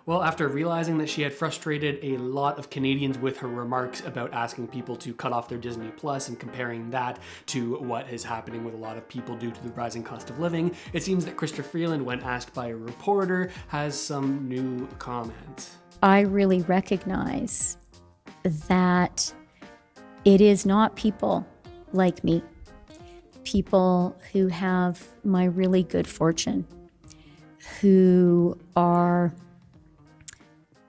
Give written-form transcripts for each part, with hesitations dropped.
Well, after realizing that she had frustrated a lot of Canadians with her remarks about asking people to cut off their Disney Plus and comparing that to what is happening with a lot of people due to the rising cost of living, it seems that Krista Freeland, when asked by a reporter, has some new comments. I really recognize that it is not people like me, people who have my really good fortune, who are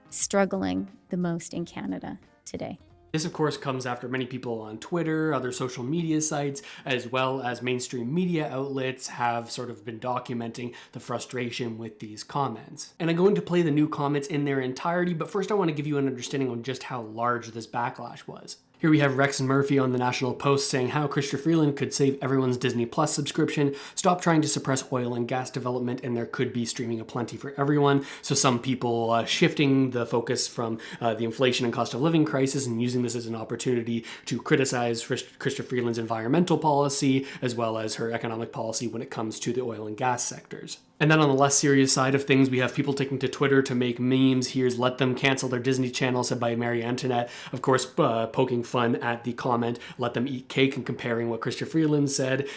struggling the most in Canada today. This, of course, comes after many people on Twitter, other social media sites, as well as mainstream media outlets have sort of been documenting the frustration with these comments. And I'm going to play the new comments in their entirety, but first I want to give you an understanding on just how large this backlash was. Here we have Rex Murphy on the National Post saying how Krista Freeland could save everyone's Disney Plus subscription, stop trying to suppress oil and gas development, and there could be streaming aplenty for everyone. So some people shifting the focus from the inflation and cost of living crisis and using this as an opportunity to criticize Krista Freeland's environmental policy as well as her economic policy when it comes to the oil and gas sectors. And then on the less serious side of things, we have people taking to Twitter to make memes. Here's "Let them cancel their Disney Channel," said by Marie Antoinette. Of course, poking fun at the comment, "Let them eat cake," and comparing what Krista Freeland said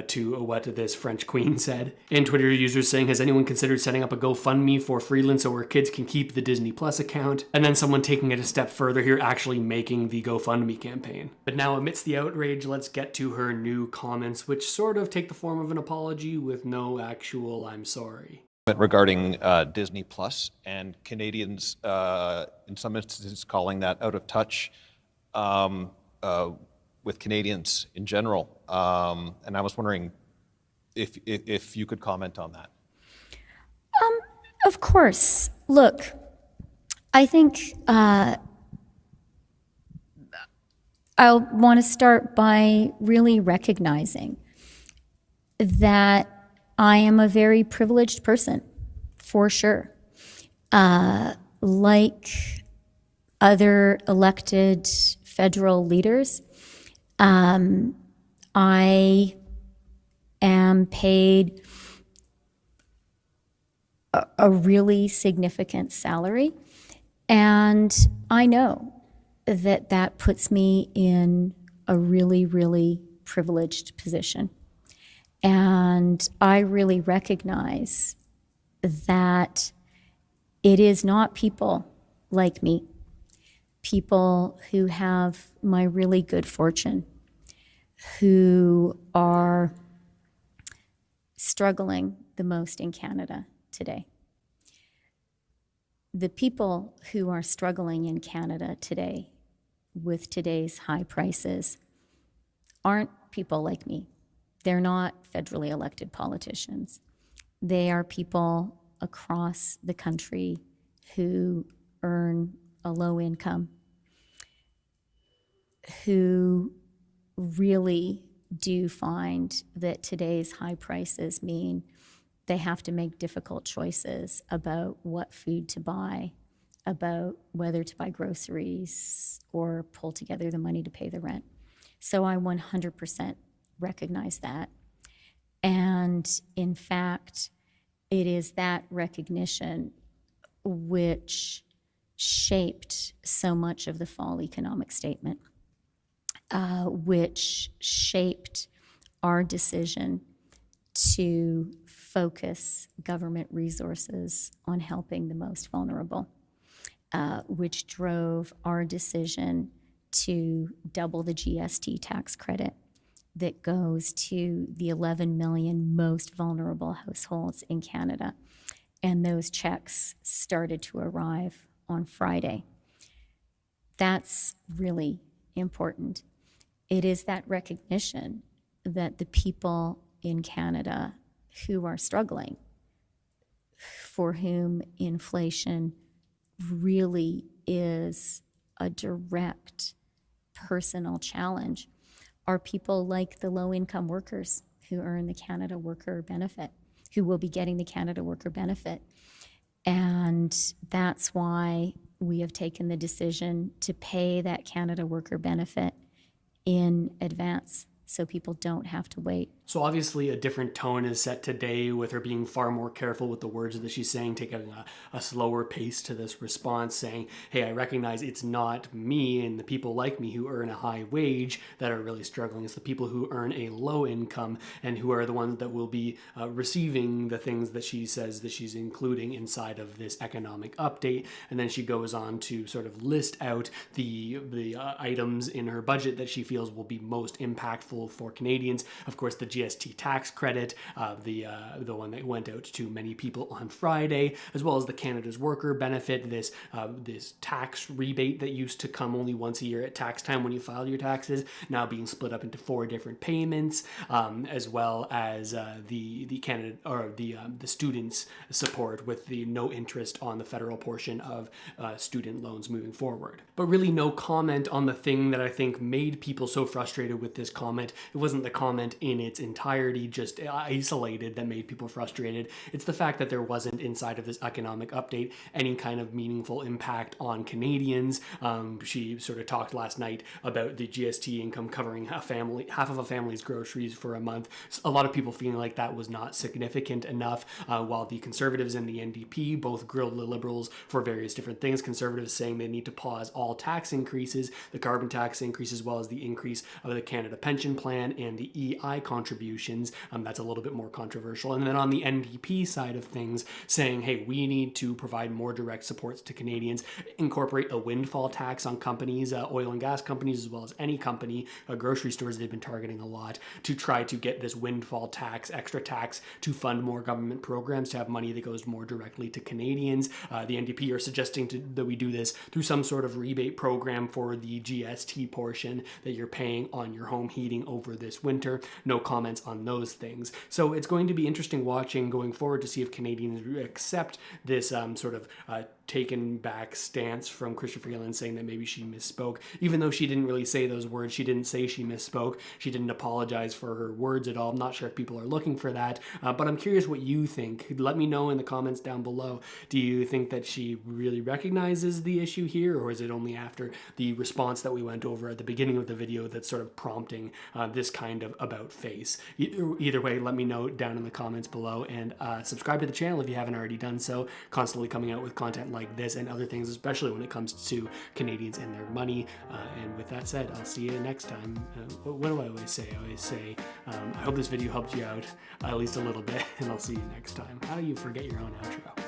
to what this French queen said. And Twitter users saying, has anyone considered setting up a GoFundMe for Freeland so her kids can keep the Disney Plus account? And then someone taking it a step further here, actually making the GoFundMe campaign. But now, amidst the outrage, let's get to her new comments, which sort of take the form of an apology with no actual "I'm sorry." Regarding Disney Plus and Canadians, in some instances, calling that out of touch with Canadians in general, and I was wondering if you could comment on that. Of course. Look, I think I want to start by really recognizing that I am a very privileged person, for sure. Like other elected federal leaders, I am paid a really significant salary, and I know that that puts me in a really, really privileged position. And I really recognize that it is not people like me, people who have my really good fortune, who are struggling the most in Canada today. The people who are struggling in Canada today with today's high prices aren't people like me. They're not federally elected politicians. They are people across the country who earn a low income, who really do find that today's high prices mean they have to make difficult choices about what food to buy, about whether to buy groceries or pull together the money to pay the rent. So I 100% recognize that. And in fact, it is that recognition which shaped so much of the fall economic statement, which shaped our decision to focus government resources on helping the most vulnerable, which drove our decision to double the GST tax credit that goes to the 11 million most vulnerable households in Canada. And those checks started to arrive on Friday. That's really important. It is that recognition that the people in Canada who are struggling, for whom inflation really is a direct personal challenge, are people like the low-income workers who earn the Canada Worker Benefit, who will be getting the Canada Worker Benefit. And that's why we have taken the decision to pay that Canada Worker Benefit in advance so people don't have to wait So obviously a different tone is set today with her being far more careful with the words that she's saying, taking a slower pace to this response, saying, hey, I recognize it's not me and the people like me who earn a high wage that are really struggling. It's the people who earn a low income and who are the ones that will be receiving the things that she says that she's including inside of this economic update. And then she goes on to sort of list out the items in her budget that she feels will be most impactful for Canadians. Of course, the GST tax credit, the one that went out to many people on Friday, as well as the Canada's Worker benefit, this tax rebate that used to come only once a year at tax time when you filed your taxes, now being split up into 4 different payments, as well as the Canada or the students' support with the no interest on the federal portion of student loans moving forward. But really, no comment on the thing that I think made people so frustrated with this comment. It wasn't the comment in its entirety, just isolated, that made people frustrated. It's the fact that there wasn't inside of this economic update any kind of meaningful impact on Canadians. She sort of talked last night about the GST income covering half of a family's groceries for a month. A lot of people feeling like that was not significant enough, while the Conservatives and the NDP both grilled the Liberals for various different things. Conservatives saying they need to pause all tax increases, the carbon tax increase, as well as the increase of the Canada Pension Plan and the EI contributions. That's a little bit more controversial. And then on the NDP side of things, saying, hey, we need to provide more direct supports to Canadians, incorporate a windfall tax on companies, oil and gas companies, as well as any company, grocery stores they've been targeting a lot, to try to get this windfall tax, extra tax, to fund more government programs, to have money that goes more directly to Canadians. The NDP are suggesting that we do this through some sort of rebate program for the GST portion that you're paying on your home heating over this winter. No comments on those things. So it's going to be interesting watching going forward to see if Canadians accept this sort of taken back stance from Chrystia Freeland, saying that maybe she misspoke, even though she didn't really say those words. She didn't say she misspoke. She didn't apologize for her words at all. I'm not sure if people are looking for that, but I'm curious what you think. Let me know in the comments down below. Do you think that she really recognizes the issue here, or is it only after the response that we went over at the beginning of the video that's sort of prompting this kind of about face? Either way, let me know down in the comments below, and subscribe to the channel if you haven't already done so. Constantly coming out with content like this and other things, especially when it comes to Canadians and their money. And with that said, I'll see you next time. What do I always say? I always say, I hope this video helped you out at least a little bit, and I'll see you next time. How do you forget your own outro?